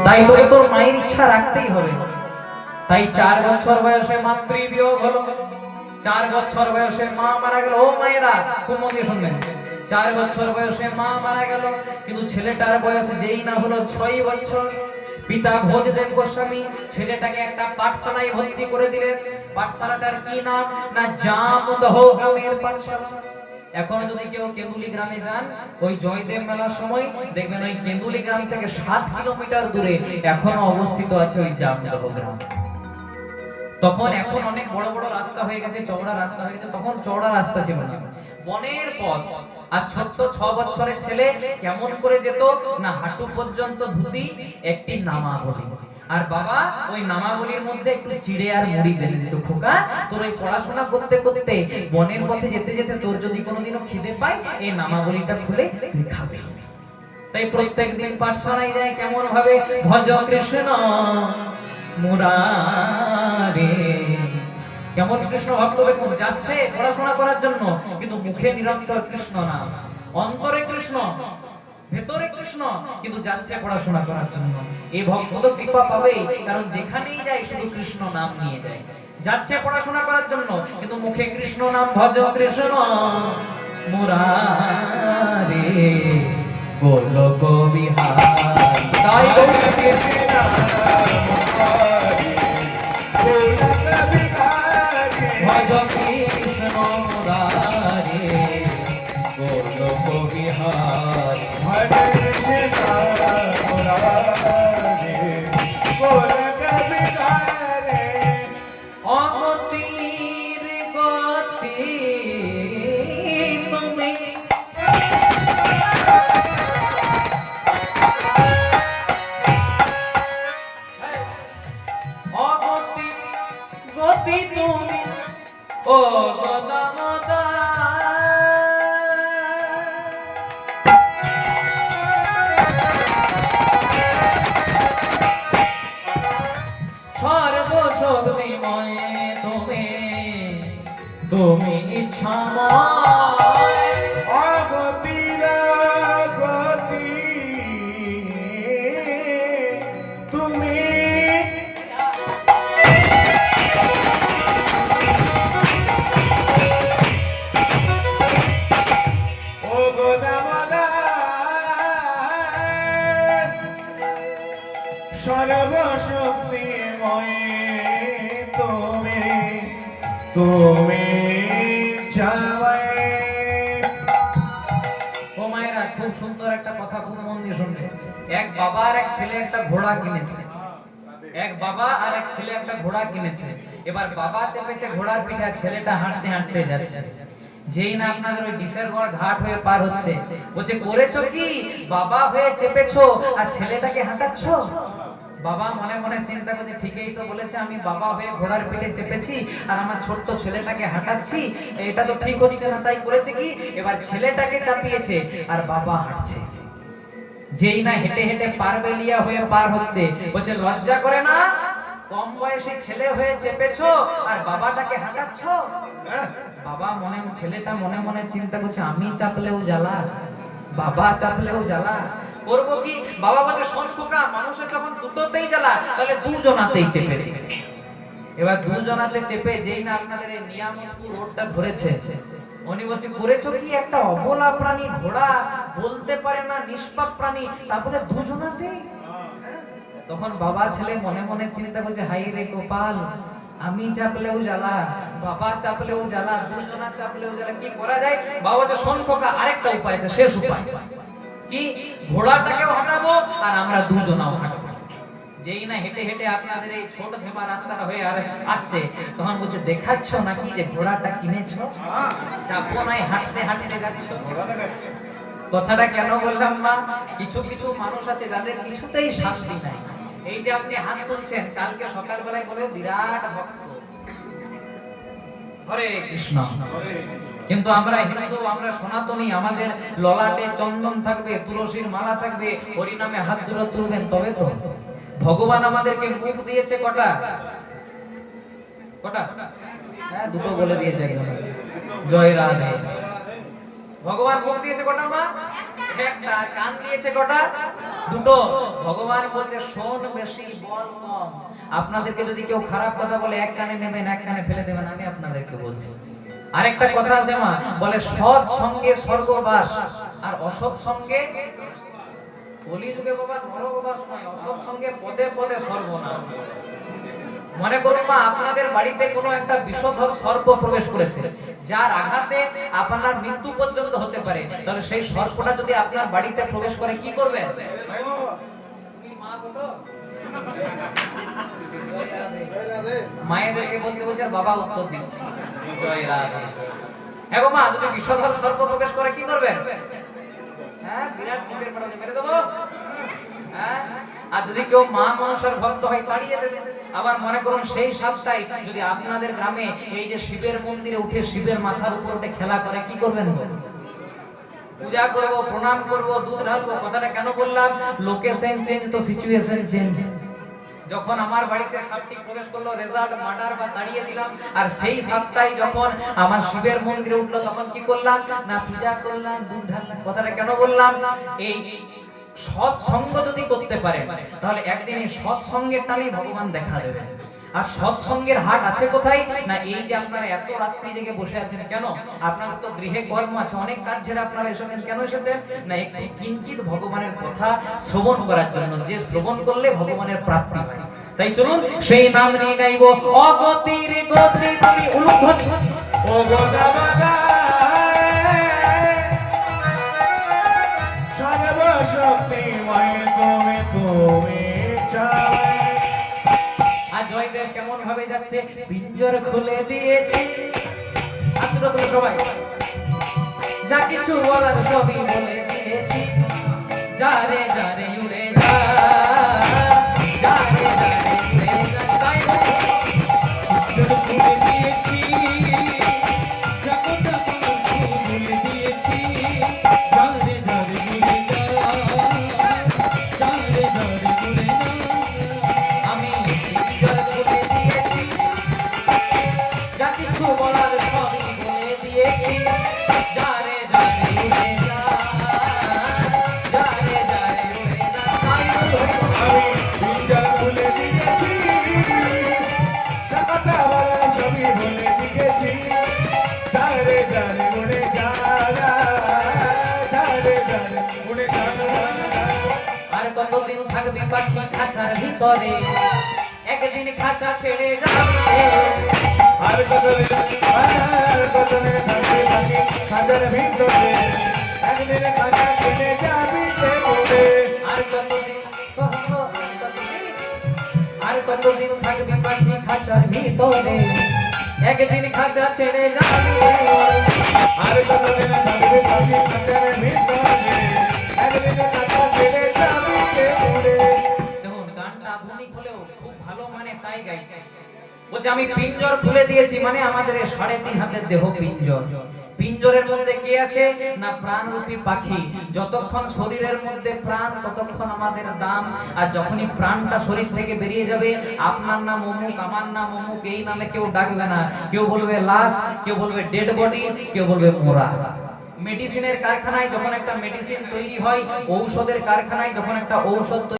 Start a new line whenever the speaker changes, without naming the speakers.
তাই তোকে তোর মায়ের ইচ্ছা রাখতেই হবে। তাই 4 বছর বয়সে মাতৃবিয়োগ হলো, 4 বছর বয়সে মা মারা গেল। ও মায়েরা খুব মন দিয়ে শুনবেন, 4 বছর বয়সে মা মারা গেল, কিন্তু ছেলেটার বয়স যেই না হলো 6 বছর, পিতা ভোজদেব গোস্বামী ছেলেটাকে একটা পাঠশালায় ভর্তি করে দিলেন। পাঠশালাটার কি নাম না জামদহ গ্রামের পাঠশালা। এখন যদি কেউ কেন্দুলি গ্রামে যান, ওই জয়দেব মেলার সময় দেখবেন ওই কেন্দুলি গ্রাম থেকে 7 কিলোমিটার দূরে এখনো অবস্থিত আছে ওই জামদহ গ্রাম। তখন এখন অনেক বড় বড় রাস্তা হয়ে গেছে, চওড়া রাস্তা হয়ে গেছে, তখন চওড়া রাস্তা ছিল না, বনের পথ। আর ছোট্ট 6 বছরের ছেলে কেমন করে যেত না হাঁটু পর্যন্ত ধুতি, একটি নামাবলী। আর বাবা ওই নামাবলীর মধ্যে একটু চিড়ে আর মুড়ি বেঁধে দিত। খোকা, তোর ওই পড়াশোনা করতে করতে বনের পথে যেতে যেতে তোর যদি কোনোদিনও খিদে পায়, এই নামাবলীটা খুলে তুই খাবি। তাই প্রত্যেকদিন পাঠশালায় যায় কেমন ভাবে, ভজ কৃষ্ণ মুরারে। কেমন কৃষ্ণ ভক্ত দেখুন, যাচ্ছে পড়াশোনা করার জন্য, কিন্তু মুখে নিরন্তর কৃষ্ণ নাম, অন্তরে কৃষ্ণ, ভেতরে কৃষ্ণ, কিন্তু যাচ্ছে পড়াশোনা করার জন্য। এই ভক্ত তো কৃপা পাবেই, কারণ যেখানেই যায় শুধু কৃষ্ণ নাম নিয়ে যায়। যাচ্ছে পড়াশোনা করার জন্য, কিন্তু মুখে কৃষ্ণ নাম, ভজ কৃষ্ণ মুরারে গোলক বিহার। তাই কৃষ্ণ ভজ কৃষ্ণ মুরারে গোলক বিহার।
ভজ কৃষ্ণ মুরারে গোলক বিহারে।
অগতির গতি তুমি, অগতি গতি তুমি, ও গদামোদার। সর্বশক্তিময় তুমি, তুমি ইচ্ছাময়।
অগতির গতি তুমি, ও গোদামোদার। সর্বশক্তিময় তুমি, তুমি চাওয়ায়।
ও মায়েরা খুব সুন্দর একটা কথা, খুব মন দিয়ে শুনবে। এক বাবা আর এক ছেলে একটা ঘোড়া কিনেছে। এক বাবা আর এক ছেলে একটা ঘোড়া কিনেছে। এবার বাবা চেপেছে ঘোড়ার পিঠে, ছেলেটা হাঁটতে হাঁটতে যাচ্ছে। যেই না আপনাদের ওই ডিসেরগড় ঘাট হয়ে পার হচ্ছে, বলছে করেছো কি, বাবা হয়ে চেপেছো আর ছেলেটাকে হাঁটাচ্ছ। বাবা মনে মনে চিন্তা করছে, ঠিকই তো বলেছে, আমি বাবা হয়ে ঘোড়ার পিঠে চেপেছি আর আমার ছোট্ট ছেলেটাকে হাঁটাচ্ছি, এটা তো ঠিক হচ্ছে না। তাই করেছে কি, এবার ছেলেটাকে চাপিয়েছে আর বাবা হাঁটছে। যেই না হেঁটে হেঁটে পারবেলিয়া হয়ে পার হচ্ছে, বলছে লজ্জা করে না, কম বয়সী ছেলে হয়ে চেপেছো আর বাবাটাকে হাঁটাচ্ছ। বাবা মনে, ছেলেটা মনে মনে চিন্তা করছে, আমি চাপলেও জ্বালা, বাবা চাপলেও জ্বালা, করবো কি। বাবা বলছে, শোন খোকা, মানুষের যখন দুটোতেই জ্বালা, তাহলে দুজনাতেই চেপে দে। এবার দুজনাতে চেপে যেই না আপনাদের এই নিয়ামতপুর রোডটা ধরেছে, উনি বলছে করেছো কি, একটা অবলা প্রাণী, ঘোড়া বলতে পারে না, নিষ্পাপ প্রাণী, তারপরে দুজনাতেই। তখন বাবা ছেলে মনে মনে চিন্তা করছে, হাই রে গোপাল, আমি চাপলেও জ্বালা, বাবা চাপলেও জ্বালা, দুজনা চাপলেও জ্বালা, কি করা যায়। বাবা বলছে, শোন খোকা, আরেকটা উপায় আছে, শেষ উপায় কি, ঘোড়াটাকেও হাঁটাবো আর আমরা দুজনাও হাঁটবো। যেই না হেঁটে হেঁটে আপনাদের এই ছোট ধেমা রাস্তাটা হয়ে আসছে, তখন বলছে, দেখাচ্ছ নাকি যে ঘোড়াটা কিনেছো, চাপো নাই, হাঁটতে হাঁটতে যাচ্ছ। কথাটা কেন বললাম মা, কিছু কিছু মানুষ আছে যাদের কিছুতেই শান্তি নাই। এই যে আপনি হাত তুলছেন, কালকে সকালবেলায় বলে বিরাট ভক্ত, হরে কৃষ্ণ, কিন্তু আমরা হিন্দু, আমরা সনাতনী, আমাদের ললাটে চন্দন থাকবে, তুলসীর মালা থাকবে, হরি নামে হাত দুটো তুলবেন, তবে তো। ভগবান আমাদেরকে মুখ দিয়েছে কটা, কটা, হ্যাঁ দুটো বলে দিয়েছে একদম, জয় রাধে। ভগবান মুখ দিয়েছে কটা মা, একটা। আর কান দিয়েছে কটা? দুটো। ভগবান বলছে শোন বেশি বল কম। আপনাদেরকে যদি কেউ খারাপ কথা বলে এক কানে নেবেন এক কানে ফেলে দেবেন, আমি আপনাদেরকে বলছি। আরেকটা কথা আছে মা, বলে সৎ সঙ্গে স্বর্গবাস আর অসৎ সঙ্গে কলিযুগে বাবা নরকবাস নয়, অসৎ সঙ্গে পদে পদে সর্বনাশ। মনে করুন মা, আপনাদের বাড়িতে কোনো একটা বিষধর সর্প প্রবেশ করেছে, যার আঘাতে আপনার মৃত্যু পর্যন্ত হতে পারে, তাহলে সেই সর্পটা যদি আপনার বাড়িতে প্রবেশ করে কি করবেন? মায়েদেরকে বলতে বলছে আর বাবা উত্তর দিচ্ছে জয় রাধে। হ্যাঁ গো মা, যদি বিষধর সর্প প্রবেশ করে কি করবেন? হ্যাঁ, বিরাট মুখের পড়া মেরে দেবো। হ্যাঁ, আর যদি কেউ মা মনসার ভক্ত হয় তাড়িয়ে দেবে। আবার মনে করুন সেই সাপটাই যদি আপনাদের গ্রামে এই যে শিবের মন্দিরে উঠে শিবের মাথার উপর উঠে খেলা করে, কি করবেন? পূজা করব, প্রণাম করব, দুধ ঢালবো। কথাটা কেন বললাম? লোকেশন চেঞ্জ তো সিচুয়েশন চেঞ্জ। যখন আমার বাড়িতে সাপটি প্রবেশ করলো, রেজাল্ট মার্ডার বা তাড়িয়ে দিলাম। আর সেই সাপটাই যখন আমার শিবের মন্দিরে উঠলো, তখন কি করলাম? না পূজা করলাম, দুধ ঢাললাম। কথাটা কেন বললাম? এই সৎ সঙ্গ যদি করতে পারেন, তাহলে একদিন এই সৎ সঙ্গের টানে ভগবান দেখা দেবেন। আর সৎ সঙ্গের হাট আছে কোথায়? না এই যে আপনারা এত রাত্রি জেগে বসে আছেন কেন? আপনাদের তো গৃহে কর্ম আছে, অনেক কাজ ছেড়ে আপনারা এসেছেন। কেন এসেছেন? না একটু কিঞ্চিত ভগবানের কথা শ্রবণ করার জন্য, যে শ্রবণ করলে ভগবানের প্রাপ্তি হয়। তাই চলুন সেই নাম নিয়ে গাইবো। অগতির গতি তুমি উলুধ্বনি
ও গোদাবাগা সর্বশক্তিময় তুমি তুমি চাওয়ায়।
আর জয়দেব কেমন ভাবে যাচ্ছে? পিঞ্জর খুলে দিয়েছি। আপনারা তো সবাই যা কিছু বলার সবই বলে দিয়েছি। যারে যারে উড়ে যা, যারে যারে উড়ে যা। তাই বলে পিঞ্জর খুলে দিয়েছি, জগৎ খুলে দিয়েছি। যারে যারে উড়ে যা, যারে যারে উড়ে যা। আমি পিঞ্জর খুলে দিয়েছি, যা কিছু বলার সবই বলে দিয়েছি। যারে যারে উড়ে যা, যারে যারে উড়ে যা।
আমি পিঞ্জর খুলে দিয়েছি, কথা বলা সবই বলে দিয়েছি। যারে যারে উড়ে যা, যারে যারে উড়ে যা।
আর কতদিন থাকবি পাখি খাঁচার ভিতরে? একদিন খাঁচা ছেড়ে যাবে।
আর কতদিন থাকবে থাকি খাঁচার ভিতরে, একদিন খাঁচা ছেড়ে যাবি বলে।
আর কতদিন থাকবি পাখি খাঁচার ভিতরে? একদিন খাঁচা ছেড়ে যাবে।
আর কতদিন থাকবে থাকি খাঁচার ভিতরে, একদিন খাঁচা ছেড়ে যাবি বলে।
দেখুন গানটা আধুনিক হলেও খুব ভালো, মানে তাই গাইছে। বলছে আমি পিঞ্জর খুলে দিয়েছি, মানে আমাদের এই 3.5 হাতের দেহ পিঞ্জর। পিঞ্জরের মধ্যে কি আছে? না প্রাণরূপী পাখি। যতক্ষণ শরীরের মধ্যে প্রাণ, ততক্ষণ আমাদের দাম। আর যখনই প্রাণটা শরীর থেকে বেরিয়ে যাবে, আপনার নাম অমুক, আমার নাম অমুক, এই নামে কেউ ডাকবে না। কেউ বলবে লাশ, কেউ বলবে ডেড বডি, কেউ বলবে মোরা। মেডিসিনের কারখানায় যখন একটা মেডিসিন তৈরি হয়, ঔষধের কারখানায় যখন একটা ঔষধ